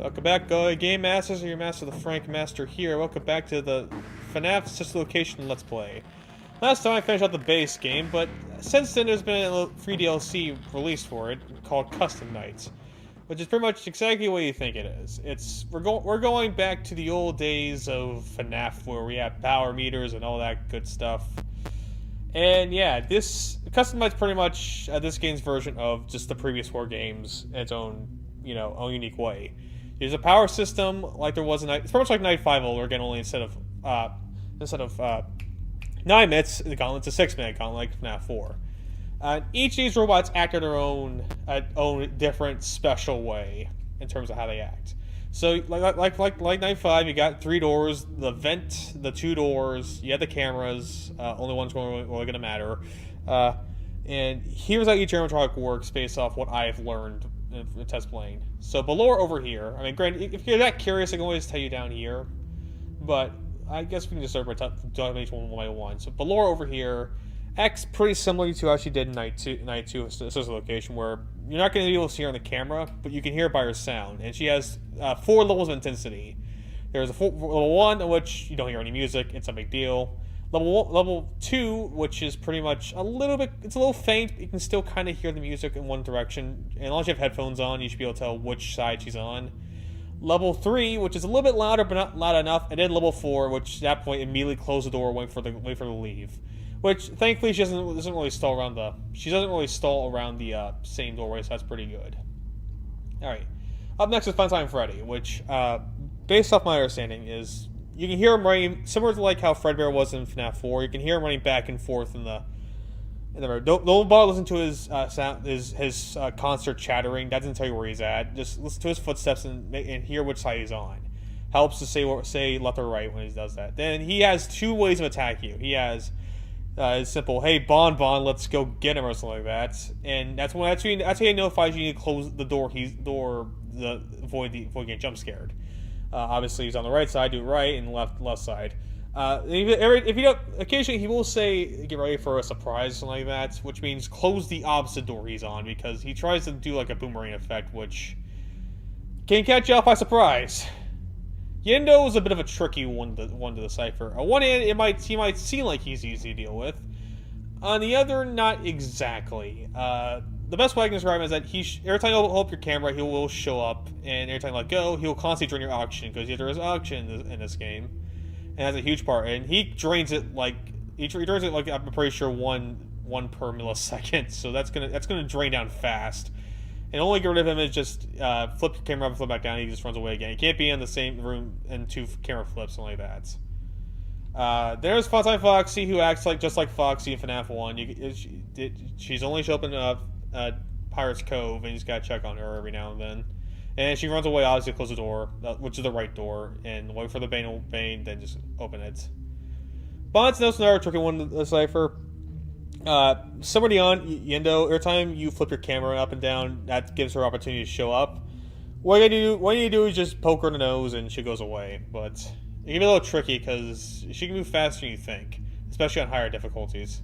Welcome back, Game Masters, or your master, the Frank Master here. Welcome back to the FNAF Sister Location Let's Play. Last time I finished out the base game, but since then there's been a free DLC released for it called Custom Nights, which is pretty much exactly what you think it is. We're going back to the old days of FNAF where we have power meters and all that good stuff. And yeah, this Custom Nights pretty much this game's version of just the previous 4 games in its own, own unique way. There's a power system like there was in it's pretty much like Night 5 over again, only instead of 9 minutes, the gauntlet's a 6-minute gauntlet like FNAF 4. Each of these robots act in their own different special way in terms of how they act. So like Night 5, you got 3 doors, the vent, the 2 doors, you have the cameras, only one's really going to matter. And here's how each animatronic works based off what I've learned in test playing. So below over here, I mean, granted, if you're that curious, I can always tell you down here, but I guess we can just start by talking each one by one. So below over here acts pretty similar to how she did in Night 2 Sister Location, where you're not going to be able to see her on the camera, but you can hear it by her sound. And she has 4 levels of intensity. There's level 1, in which you don't hear any music, it's a big deal. Level 2, which is pretty much it's a little faint, but you can still kind of hear the music in one direction. And as long as you have headphones on, you should be able to tell which side she's on. Level 3, which is a little bit louder, but not loud enough. And then level 4, which at that point immediately close the door, wait for her to leave. Which, thankfully, she doesn't really stall around the same doorway, so that's pretty good. Alright. Up next is Funtime Freddy, which, based off my understanding, is you can hear him running, similar to like how Fredbear was in FNAF 4, you can hear him running back and forth in the don't bother listen to his his concert chattering. That doesn't tell you where he's at. Just listen to his footsteps and hear which side he's on. Helps to say left or right when he does that. Then he has 2 ways of attacking you. He has his simple, hey, Bon, let's go get him, or something like that. And that's how he notifies you need to close the door. Avoid getting jump scared. Obviously, he's on the right side, do right, and left side. If you don't, occasionally he will say, "Get ready for a surprise," or something like that, which means close the opposite door he's on, because he tries to do like a boomerang effect, which can catch you off by surprise. Yendo is a bit of a tricky one to decipher. On one hand, he might seem like he's easy to deal with. On the other, not exactly. The best way I can describe him is that every time you hold up your camera, he will show up, and every time you let go, he'll constantly drain your oxygen, because there is oxygen in this game, and that's a huge part. And he drains it like I'm pretty sure one per millisecond, so that's gonna drain down fast. And the only way to get rid of him is just flip your camera up and flip back down, and he just runs away again. He can't be in the same room in 2 camera flips, something like that. There's Funtime Foxy, who acts just like Foxy in FNAF 1. She's only showed up in Pirate's Cove, and you just gotta check on her every now and then. And she runs away, obviously, close the door, which is the right door, and wait for the Bane, then just open it. Bond's another tricky one to decipher. Somebody on Yendo, every time you flip your camera up and down, that gives her opportunity to show up. What you need to do is just poke her in the nose, and she goes away. But it can be a little tricky, because she can move faster than you think, especially on higher difficulties.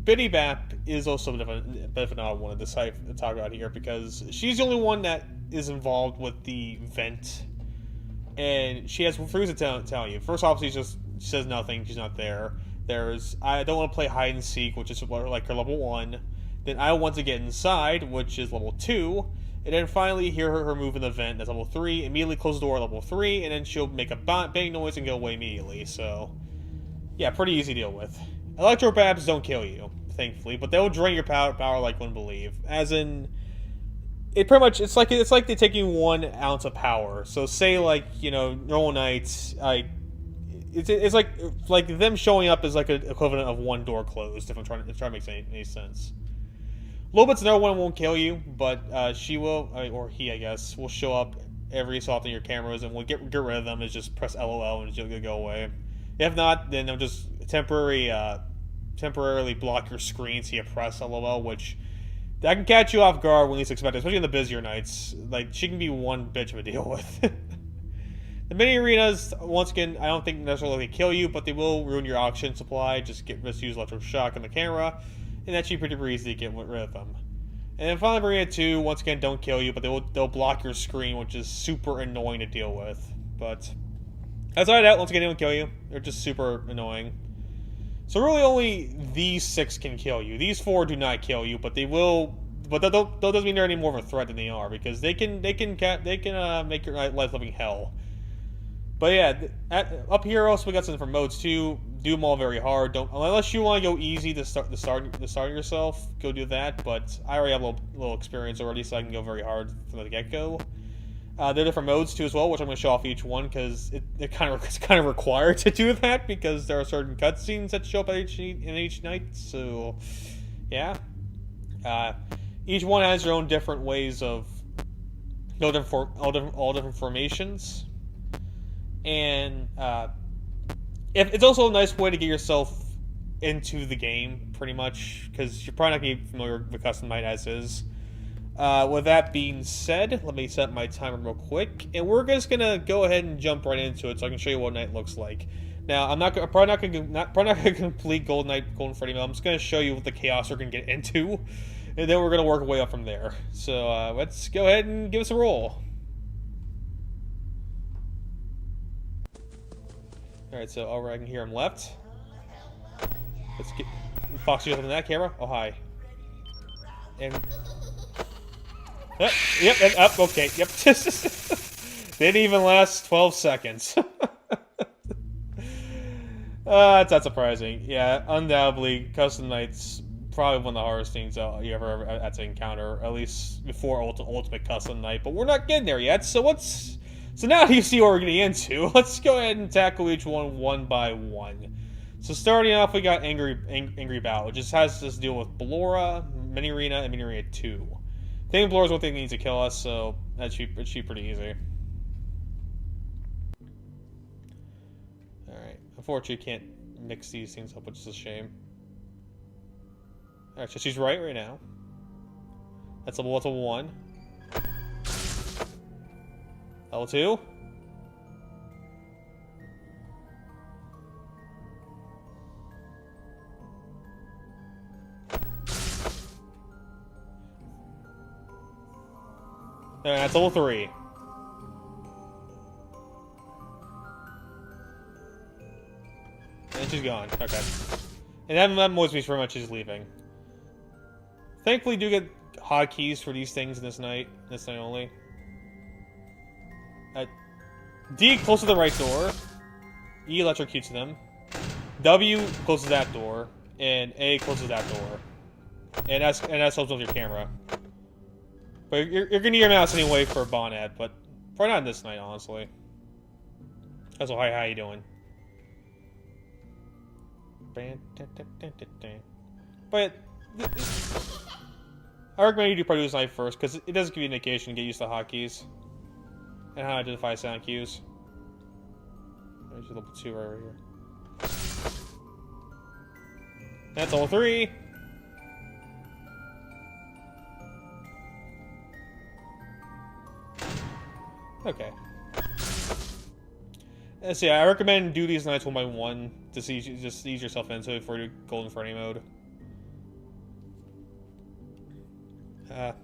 Biddy Bap is also a bit of an odd one to talk about here, because she's the only one that is involved with the vent, and she has 3 things to tell you. First off, she says nothing, she's not there. There's, I don't want to play hide and seek, which is like her level 1. Then I want to get inside, which is level 2. And then finally hear her move in the vent, that's level 3. Immediately close the door at level 3, and then she'll make a bang noise and go away immediately. So, yeah, pretty easy to deal with. Electrobabs don't kill you, thankfully, but they'll drain your power like one believe. As in, it's like they're taking 1 ounce of power. So say normal nights, it's like them showing up is like an equivalent of 1 door closed. If I'm trying to make any sense. Lobot's another one won't kill you, but she will, or he, I guess, will show up every so often in your cameras, and we'll get rid of them. Is just press LOL and it'll go away. If not, then they'll just temporarily block your screen so you press LOL, which that can catch you off guard when least expected, especially in the busier nights. Like, she can be one bitch of a deal with. The mini arenas, once again, I don't think necessarily kill you, but they will ruin your oxygen supply. Just use electric shock on the camera, and that should be pretty easy to get rid of them. And then finally Marina 2, once again, don't kill you, but they'll block your screen, which is super annoying to deal with. But outside of that, once again, they don't kill you. They're just super annoying. So really only these 6 can kill you. These 4 do not kill you, but they will. But that doesn't mean they're any more of a threat than they are, because they can make your life living hell. But yeah, up here also we got something for modes too. Do them all very hard. Don't, unless you want to go easy to start yourself. Go do that. But I already have a little experience already, so I can go very hard from the get go. There are different modes too as well, which I'm going to show off each one because it's kind of required to do that because there are certain cutscenes that show up in each night. So yeah, each one has their own different ways of all different formations. And it's also a nice way to get yourself into the game, pretty much, because you're probably not going to be familiar with custom night as is. With that being said, let me set my timer real quick, and we're just going to go ahead and jump right into it so I can show you what night looks like. Now, I'm probably not going to complete Golden Freddy Mode. I'm just going to show you what the chaos we're going to get into, and then we're going to work our way up from there. So let's go ahead and give us a roll. Alright, so over I can hear him left. Let's get Fox you up in that camera. Oh hi. And yep, and up, okay, yep. Didn't even last 12 seconds. That's not surprising. Yeah, undoubtedly, custom nights probably one of the hardest things you ever had to encounter, at least before ultimate custom night. But we're not getting there yet, so now you see what we're getting into. Let's go ahead and tackle each one by one. So starting off, we got Angry Battle, which just has to deal with Ballora, Mini Arena, and Mini Arena 2. I think Ballora is what they need to kill us, so that should be pretty easy. Alright, unfortunately you can't mix these things up, which is a shame. Alright, so she's right now. That's level 1. Level 2. And that's level 3. And she's gone. Okay. And that annoys me very much she's leaving. Thankfully, do get hotkeys for these things in this night only. D closes the right door. E electrocutes them. W closes that door, and A closes that door. And that helps with your camera. But you're gonna need your mouse anyway for a bonnet, but probably not this night, honestly. That's why. How you doing? But I recommend you do probably this night first because it does give you an indication to get used to hotkeys and how to identify sound cues. There's level 2 right over here. That's level 3. Okay. Let's see, I recommend do these nights one by one to just ease yourself into it for your Golden Freddy mode. It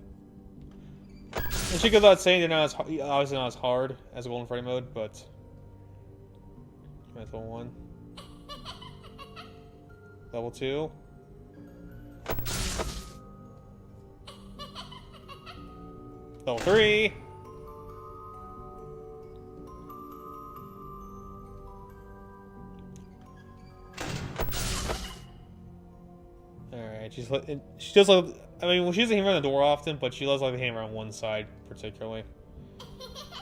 should go without saying they're not obviously not as hard as Golden Freddy mode, but that's level 1. Level 2. Level 3. Alright, she does like, I mean, well, she doesn't hammer on the door often, but she does like to hammer on one side, particularly.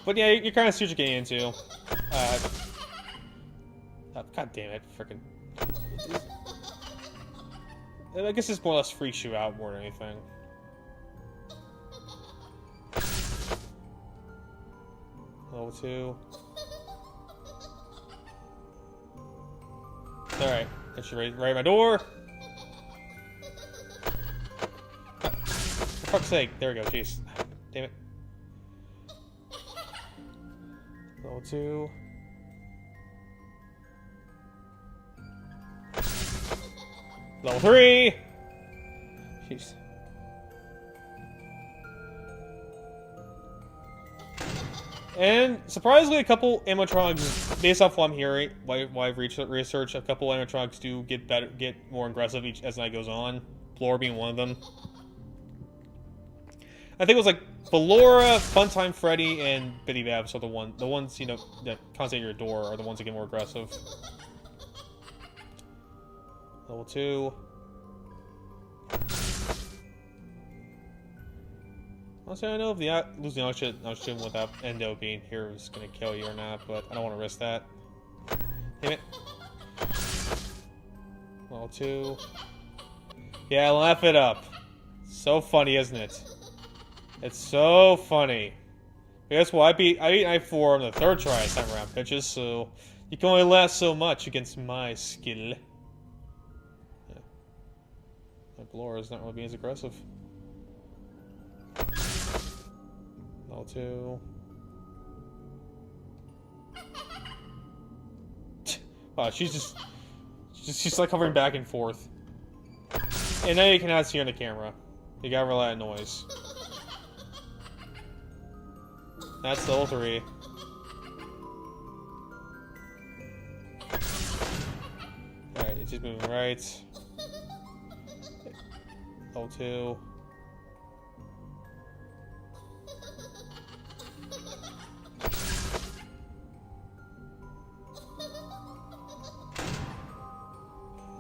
But yeah, you kind of see what you're getting into. God damn it, freaking. I guess this more or less freaks you out more than anything. Level 2. Alright, that should right at my door. For fuck's sake, there we go, jeez. Damn it. Level 2. Level 3! Jeez. And surprisingly, a couple animatronics, based off what I'm hearing, why I've researched, a couple animatronics do get more aggressive as the night goes on. Blora being one of them. I think it was like Ballora, Funtime Freddy, and Bitty Babs are the ones you know that constantly at your door are the ones that get more aggressive. Level 2. Honestly, I don't know if the losing oxygen without Endo being here is gonna kill you or not, but I don't want to risk that. Damn it. Level 2. Yeah, laugh it up. So funny, isn't it? It's so funny. But guess what? I beat Night 4 on the third try this time around, bitches, so you can only last so much against my skill. Yeah. My Blora's not really being as aggressive. Level 2. Wow, she's like hovering back and forth. And now you cannot see her on the camera. You gotta rely on noise. That's the level 3. Alright, it's just moving right. Level 2.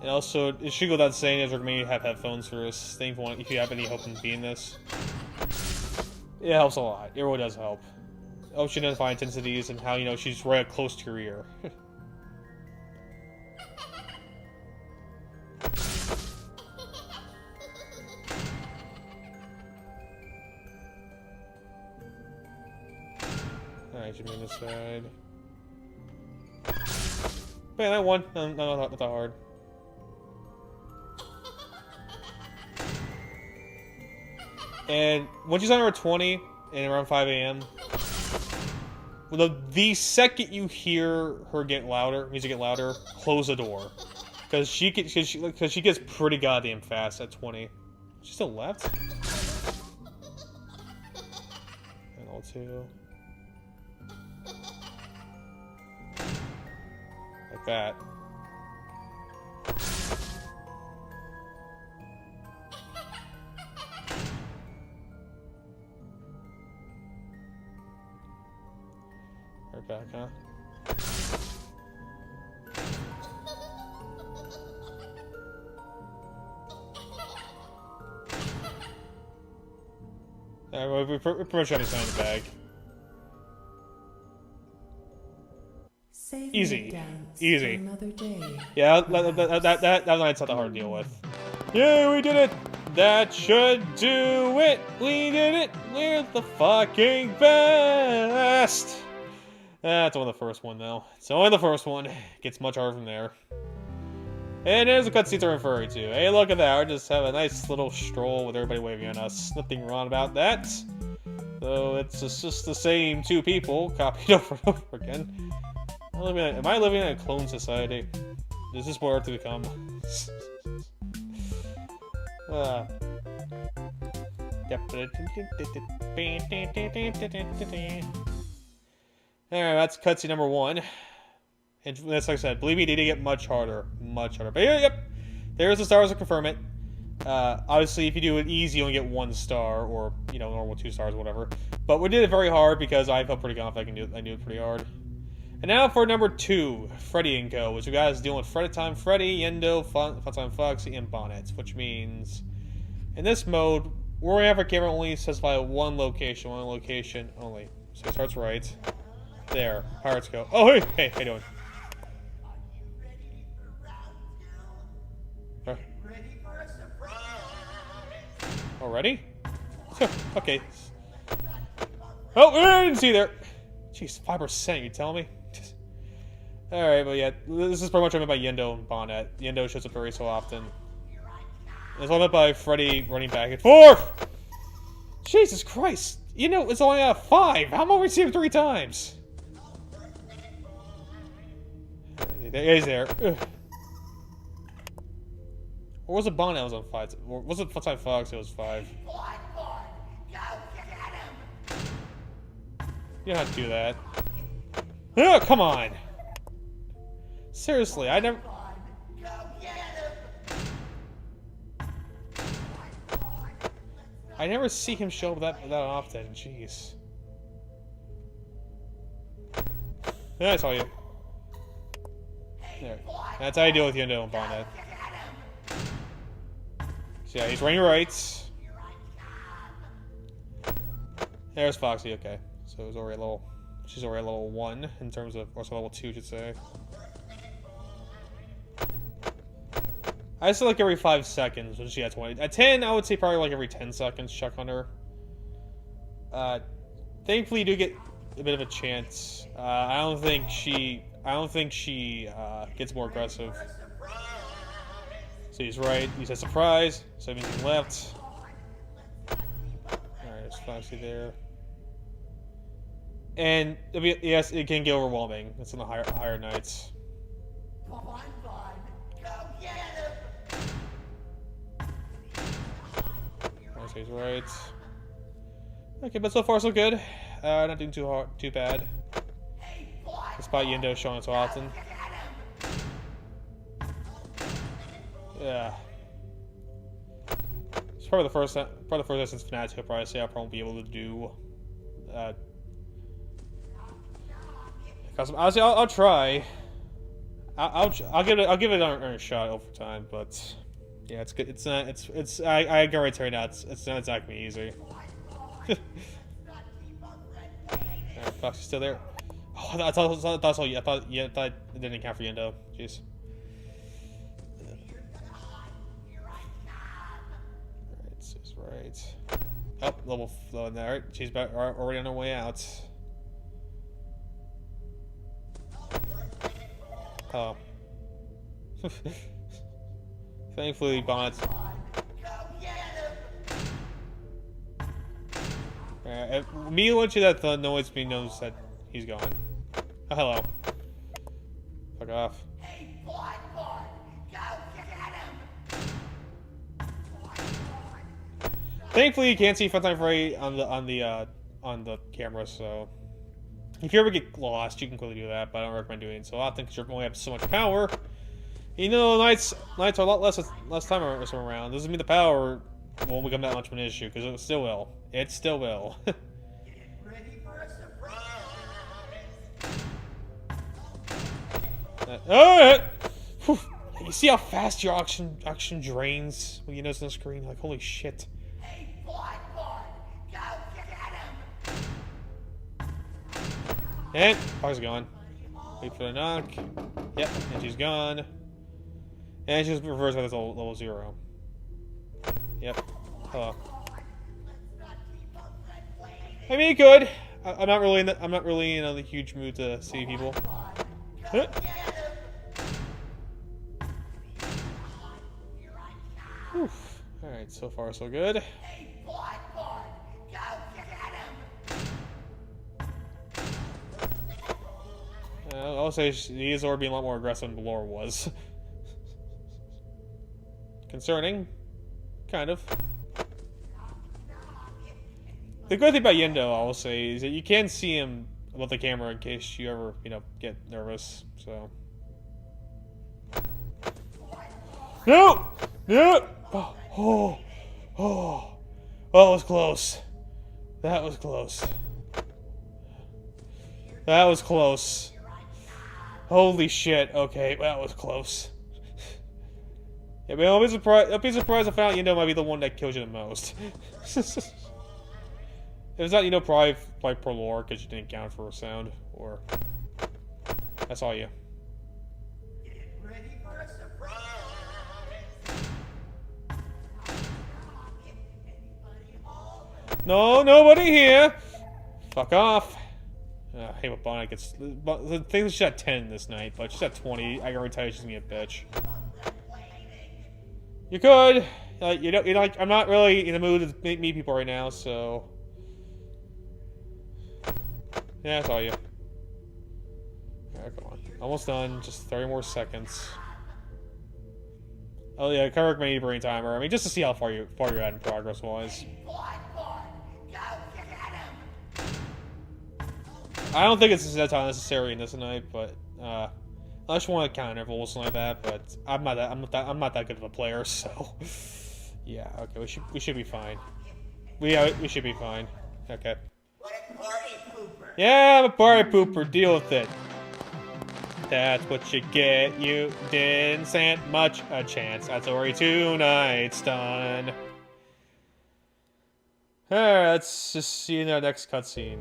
And also, it should go without saying, it's recommended you have headphones for this thing if you have any hope in beating this. It helps a lot. It really does help. It helps you identify intensities and how, you know, she's right up close to your ear. Alright, should move this side. But yeah, that one. Not that hard. And when she's on her 20 and around 5 a.m., the second you hear her get louder, music get louder, close the door, because she gets pretty goddamn fast at 20. She still left. And all 2. Like that. Right back, huh? We pretty much have his in the bag. Easy. Easy. Yeah, that night's not that hard to deal with. Yeah, we did it! That should do it! We did it! We're the fucking best! That's only the first one, though. It's only the first one. It gets much harder from there. And there's the cutscenes I'm referring to. Hey, look at that. We just have a nice little stroll with everybody waving at us. Nothing wrong about that. So it's just the same 2 people copied over and over again. Am I living in a clone society? Is this what Earth to become? Alright, that's cutscene number 1. And that's like I said, believe me, they did get much harder. Much harder. But yep, there's the stars to confirm it. Obviously, if you do it easy, you only get 1 star, or, you know, normal 2 stars, whatever. But we did it very hard because I felt pretty confident I knew it pretty hard. And now for number 2, Freddy & Co., which we got is dealing with Freddy-Time Freddy, Yendo, Funtime Foxy, and Bonnet, which means in this mode, we're going to have our camera only specify one location only. So it starts right. There. Pirates go. Oh, hey! Hey, how you doing? Ready for a surprise? Already? Okay. Oh, I didn't see there! Jeez, 5%, you tell me? Alright, but yeah, this is pretty much what I meant by Yendo and Bonnet. Yendo shows up very so often. It's all meant by Freddy running back and forth! Jesus Christ! You know, it's only a 5! How am I going to see him 3 times? He's there. Ugh. Or was it Bonnet was on 5? Or was it Funtime Fox? It was 5. Go get him! You You don't have to do that. Oh, come on! Seriously, I never... Go get him! I never see him show up that often. Jeez. Yeah, I saw you. There. That's how you deal with Yendo and Bonnet. So yeah, he's running right. There's Foxy, okay. So it's already a level... She's already a level 1 in terms of... Or so level 2, I should say. I say like every 5 seconds when she had 20. At 10, I would say probably like every 10 seconds check on her. Thankfully, you do get a bit of a chance. I don't think she gets more aggressive. So he's right. He said surprise. So that means he left. Alright, there's Foxy there. And yes, it can get overwhelming. It's in the higher nights. Come on, bud. Go get him! So he's right. Okay, but so far so good. Not doing too bad. Despite Yendo showing so often. Yeah. It's probably the first instance Fnatic will probably say I'll probably be able to do. Because honestly, I'll try. I'll give it a shot over time, but yeah, it's good. It's not. I guarantee right now, it's not exactly easy. Foxy's still there. Oh, I thought so. I thought it didn't count for Yendo. Jeez. Alright, so he's right. Oh, level flow in there. She's already on her way out. Oh. Thankfully, Bonnet's. Immediately when she that annoys me knows that he's gone. Oh, hello. Fuck off. Thankfully, you can't see Funtime Freddy on the camera, so if you ever get lost, you can clearly do that. But I don't recommend doing it so often because you only have so much power. You know, nights are a lot less time around. Doesn't mean the power won't become that much of an issue because it still will. It still will. Ready for a surprise? Alright! You see how fast your oxygen drains when you notice on the screen? Like, holy shit. Hey, boy, go get him! And Fox's gone. Wait for the knock. Yep, and she's gone. And she's reversed by this level 0. Yep. Hello. I mean, you could. I'm not really in the huge mood to see people. Huh? Alright, so far so good. I'll say he is already being a lot more aggressive than Belor was. Concerning. Kind of. The good thing about Yendo, I will say, is that you can see him above the camera in case you ever, get nervous, so. No! No! Oh, that was close. That was close. That was close. Holy shit, okay, that was close. Yeah, but I'll be surprised if I found Yendo might be the one that kills you the most. If it's not, probably per lore, because you didn't count for a sound, or... That's all you. Ready for a surprise? No, nobody here! Fuck off. I hate what Bonnet gets... The thing is she's at 10 this night, but she's at 20. I can already tell you she's gonna be a bitch. You could. I'm not really in the mood to meet people right now, so... Yeah, that's all you. Alright, come on. Almost done. Just 30 more seconds. Oh yeah, I can recommend you brain timer. I mean, just to see how far you're at in progress-wise. I don't think it's that's necessary in this night, but unless you want to counter or something like that. But I'm not that good of a player, so yeah. Okay, we should be fine. We should be fine. Okay. What a party pooper. Yeah, I'm a party pooper. Deal with it. That's what you get. You didn't stand much a chance. That's already 2 nights done. Alright, let's just see in our next cutscene.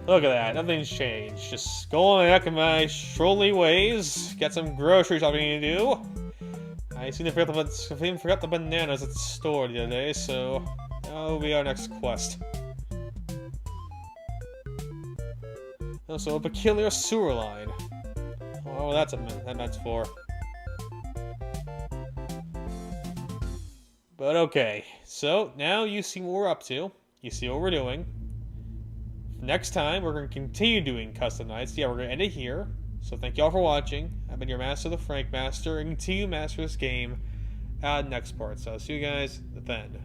Look at that, nothing's changed. Just going back in my strolly ways, get some grocery shopping to do. I seem to forgot the bananas at the store the other day, so that'll be our next quest. Also, a peculiar sewer line. Oh, that's that's for. But okay, so now you see what we're up to. You see what we're doing. Next time, we're going to continue doing custom nights. Yeah, we're going to end it here. So thank you all for watching. I've been your master, the Frank Master, and continue to master this game next part. So I'll see you guys then.